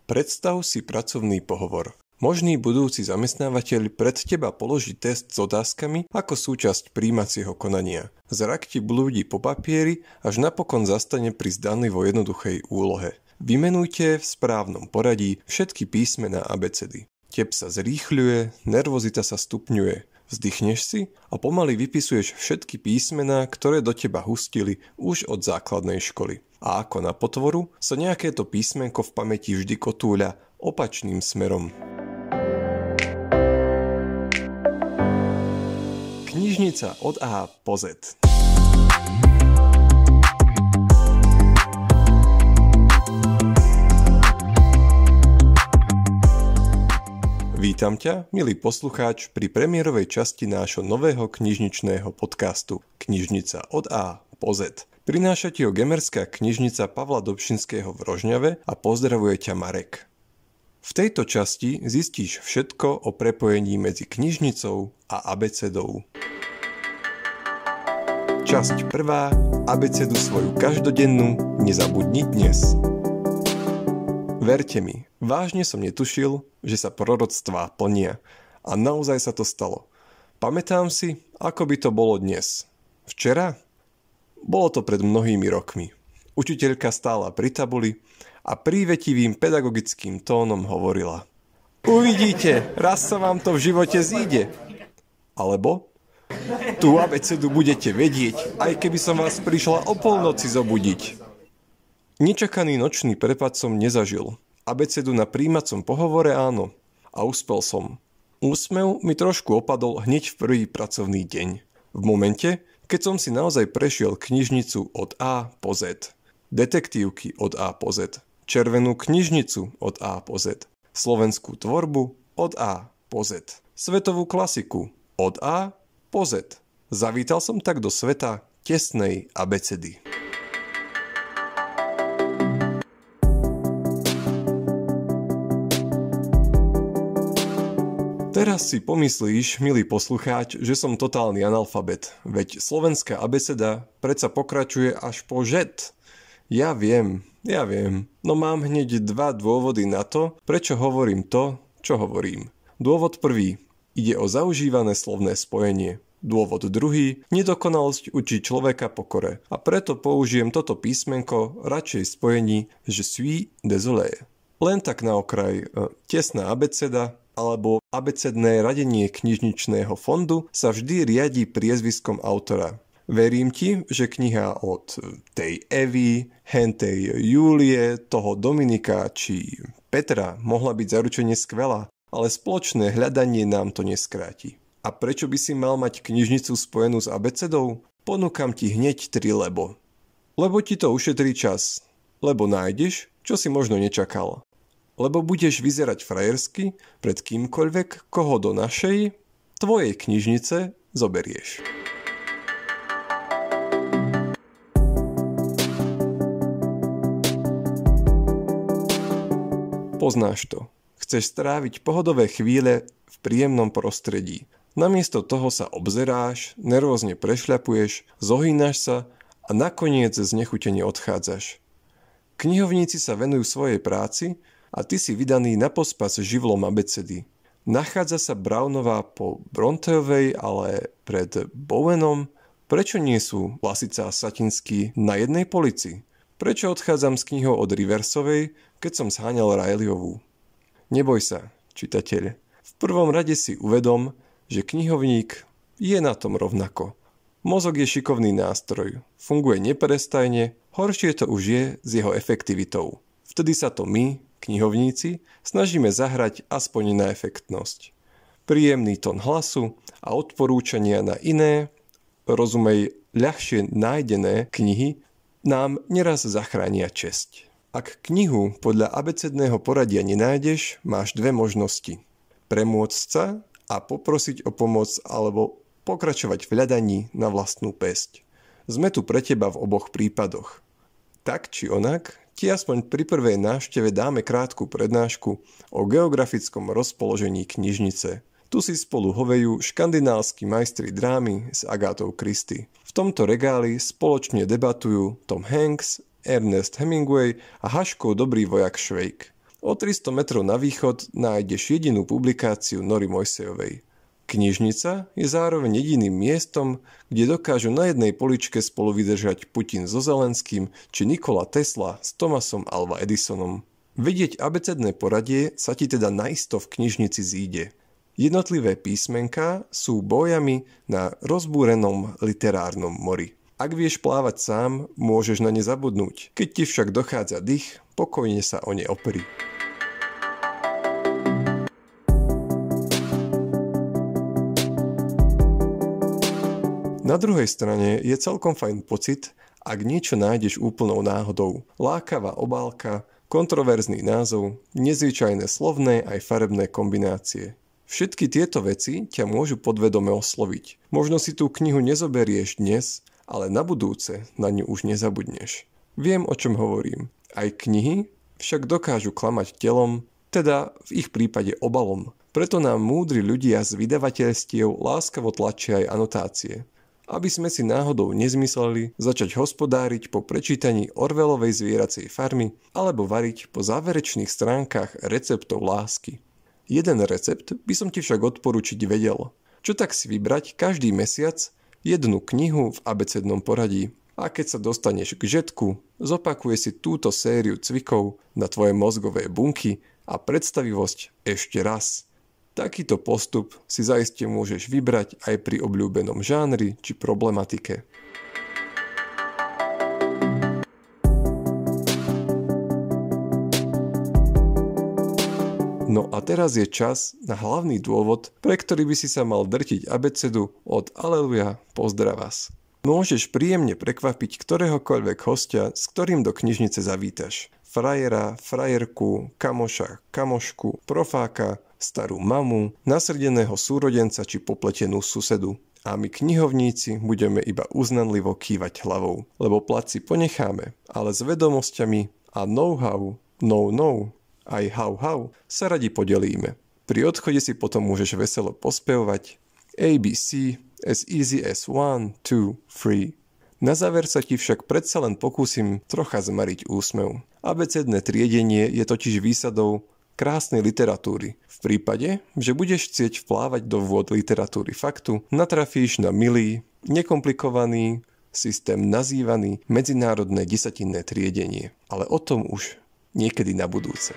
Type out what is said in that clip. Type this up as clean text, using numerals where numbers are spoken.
Predstav si pracovný pohovor. Možný budúci zamestnávateľ pred teba položí test s otázkami ako súčasť prijímacieho konania. Zrak ti blúdi po papieri, až napokon zastane pri zdanlivo jednoduchej úlohe. Vymenujte v správnom poradí všetky písmená abecedy. Tep sa zrýchľuje, nervozita sa stupňuje. Vzdychneš si a pomaly vypisuješ všetky písmená, ktoré do teba hustili už od základnej školy. A ako na potvoru sa nejaké to písmenko v pamäti vždy kotúľa opačným smerom. Knižnica od A po Z. Vítam ťa, milý poslucháč, pri premiérovej časti nášho nového knižničného podcastu Knižnica od A po Z. Prináša ti ho Gemerská knižnica Pavla Dobšinského v Rožňave a pozdravuje ťa Marek. V tejto časti zistíš všetko o prepojení medzi knižnicou a abecedou. Časť 1. Abecedu svoju každodennú nezabudni dnes. Verte mi, vážne som netušil, že sa proroctvá plnia. A naozaj sa to stalo. Pamätám si, ako by to bolo dnes. Včera? Bolo to pred mnohými rokmi. Učiteľka stála pri tabuli a prívetivým pedagogickým tónom hovorila: Uvidíte, raz sa vám to v živote zíde. Alebo: tú abecedu budete vedieť, aj keby som vás prišla o polnoci zobudiť. Nečakaný nočný prepad som nezažil. Abecedu na prijímacom pohovore áno. A uspel som. Úsmev mi trošku opadol hneď v prvý pracovný deň. V momente, keď som si naozaj prešiel knižnicu od A po Z. Detektívky od A po Z. Červenú knižnicu od A po Z. Slovenskú tvorbu od A po Z. Svetovú klasiku od A po Z. Zavítal som tak do sveta tesnej abecedy. Teraz si pomyslíš, milý poslucháč, že som totálny analfabet, veď slovenská abeceda predsa pokračuje až po žet. Ja viem, no mám hneď dva dôvody na to, prečo hovorím to, čo hovorím. Dôvod prvý, ide o zaužívané slovné spojenie. Dôvod druhý, nedokonalosť učí človeka pokore a preto použijem toto písmenko radšej v spojení je suis désolé. Len tak na okraj, tesná abeceda alebo abecedné radenie knižničného fondu sa vždy riadi priezviskom autora. Verím ti, že kniha od tej Evy, hentej Júlie, toho Dominika či Petra mohla byť zaručene skvelá, ale spoločné hľadanie nám to neskráti. A prečo by si mal mať knižnicu spojenú s abecedou? Ponúkam ti hneď 3 lebo. Lebo ti to ušetrí čas. Lebo nájdeš, čo si možno nečakal. Lebo budeš vyzerať frajersky pred kýmkoľvek, koho do našej, tvojej knižnice zoberieš. Poznáš to. Chceš stráviť pohodové chvíle v príjemnom prostredí. Namiesto toho sa obzeráš, nervózne prešľapuješ, zohýnaš sa a nakoniec znechutene odchádzaš. Knihovníci sa venujú svojej práci a ty si vydaný na pospas živlom abecedy. Nachádza sa Brownová po Bronteovej, ale pred Bowenom. Prečo nie sú Lasica a Satinský na jednej polici? Prečo odchádzam s knihou od Riversovej, keď som zháňal Rileyovú? Neboj sa, čitateľ. V prvom rade si uvedom, že knihovník je na tom rovnako. Mozog je šikovný nástroj. Funguje neprestajne, horšie to už je s jeho efektivitou. Vtedy sa to my, knihovníci, snažíme zahrať aspoň na efektnosť. Príjemný tón hlasu a odporúčania na iné, rozumej ľahšie nájdené knihy, nám neraz zachránia česť. Ak knihu podľa abecedného poradia nenájdeš, máš dve možnosti. Premôcť sa a poprosiť o pomoc alebo pokračovať v hľadaní na vlastnú päsť. Sme tu pre teba v oboch prípadoch. Tak či onak, ti aspoň pri prvej návšteve dáme krátku prednášku o geografickom rozpoložení knižnice. Tu si spolu hovejú škandinávski majstri drámy s Agatou Christie. V tomto regáli spoločne debatujú Tom Hanks, Ernest Hemingway a Haškov dobrý vojak Švejk. O 300 metrov na východ nájdeš jedinú publikáciu Nory Mojsejovej. Knižnica je zároveň jediným miestom, kde dokážu na jednej poličke spolu vydržať Putin so Zelenským či Nikola Tesla s Thomasom Alva Edisonom. Vedieť abecedné poradie sa ti teda naisto v knižnici zíde. Jednotlivé písmenká sú bojami na rozbúrenom literárnom mori. Ak vieš plávať sám, môžeš na ne zabudnúť. Keď ti však dochádza dých, pokojne sa o ne opri. Na druhej strane je celkom fajn pocit, ak niečo nájdeš úplnou náhodou. Lákavá obálka, kontroverzný názov, nezvyčajné slovné aj farebné kombinácie. Všetky tieto veci ťa môžu podvedome osloviť. Možno si tú knihu nezoberieš dnes, ale na budúce na ňu už nezabudneš. Viem, o čom hovorím. Aj knihy však dokážu klamať telom, teda v ich prípade obalom. Preto nám múdri ľudia z vydavateľstiev láskavo tlačia aj anotácie. Aby sme si náhodou nezmysleli začať hospodáriť po prečítaní Orwellovej Zvieracej farmy alebo variť po záverečných stránkach receptov lásky. Jeden recept by som ti však odporučiť vedel. Čo tak si vybrať každý mesiac jednu knihu v abecednom poradí. A keď sa dostaneš k žetku, zopakuje si túto sériu cvikov na tvoje mozgové bunky a predstavivosť ešte raz. Takýto postup si zaiste môžeš vybrať aj pri obľúbenom žánri či problematike. No a teraz je čas na hlavný dôvod, pre ktorý by si sa mal drtiť abecedu od Aleluja Pozdravas. Môžeš príjemne prekvapiť ktoréhokoľvek hostia, s ktorým do knižnice zavítaš. Frajera, frajerku, kamoša, kamošku, profáka, starú mamu, nasrdeného súrodenca či popletenú susedu. A my knihovníci budeme iba uznanlivo kývať hlavou, lebo plat si ponecháme, ale s vedomosťami a know-how, aj how sa radi podelíme. Pri odchode si potom môžeš veselo pospevovať ABC as easy as 1, 2, 3. Na záver sa ti však predsa len pokúsim trocha zmariť úsmev. Abecedné triedenie je totiž výsadou krásnej literatúry. V prípade, že budeš chcieť vplávať do vôd literatúry faktu, natrafíš na milý, nekomplikovaný systém nazývaný medzinárodné desatinné triedenie. Ale o tom už niekedy na budúce.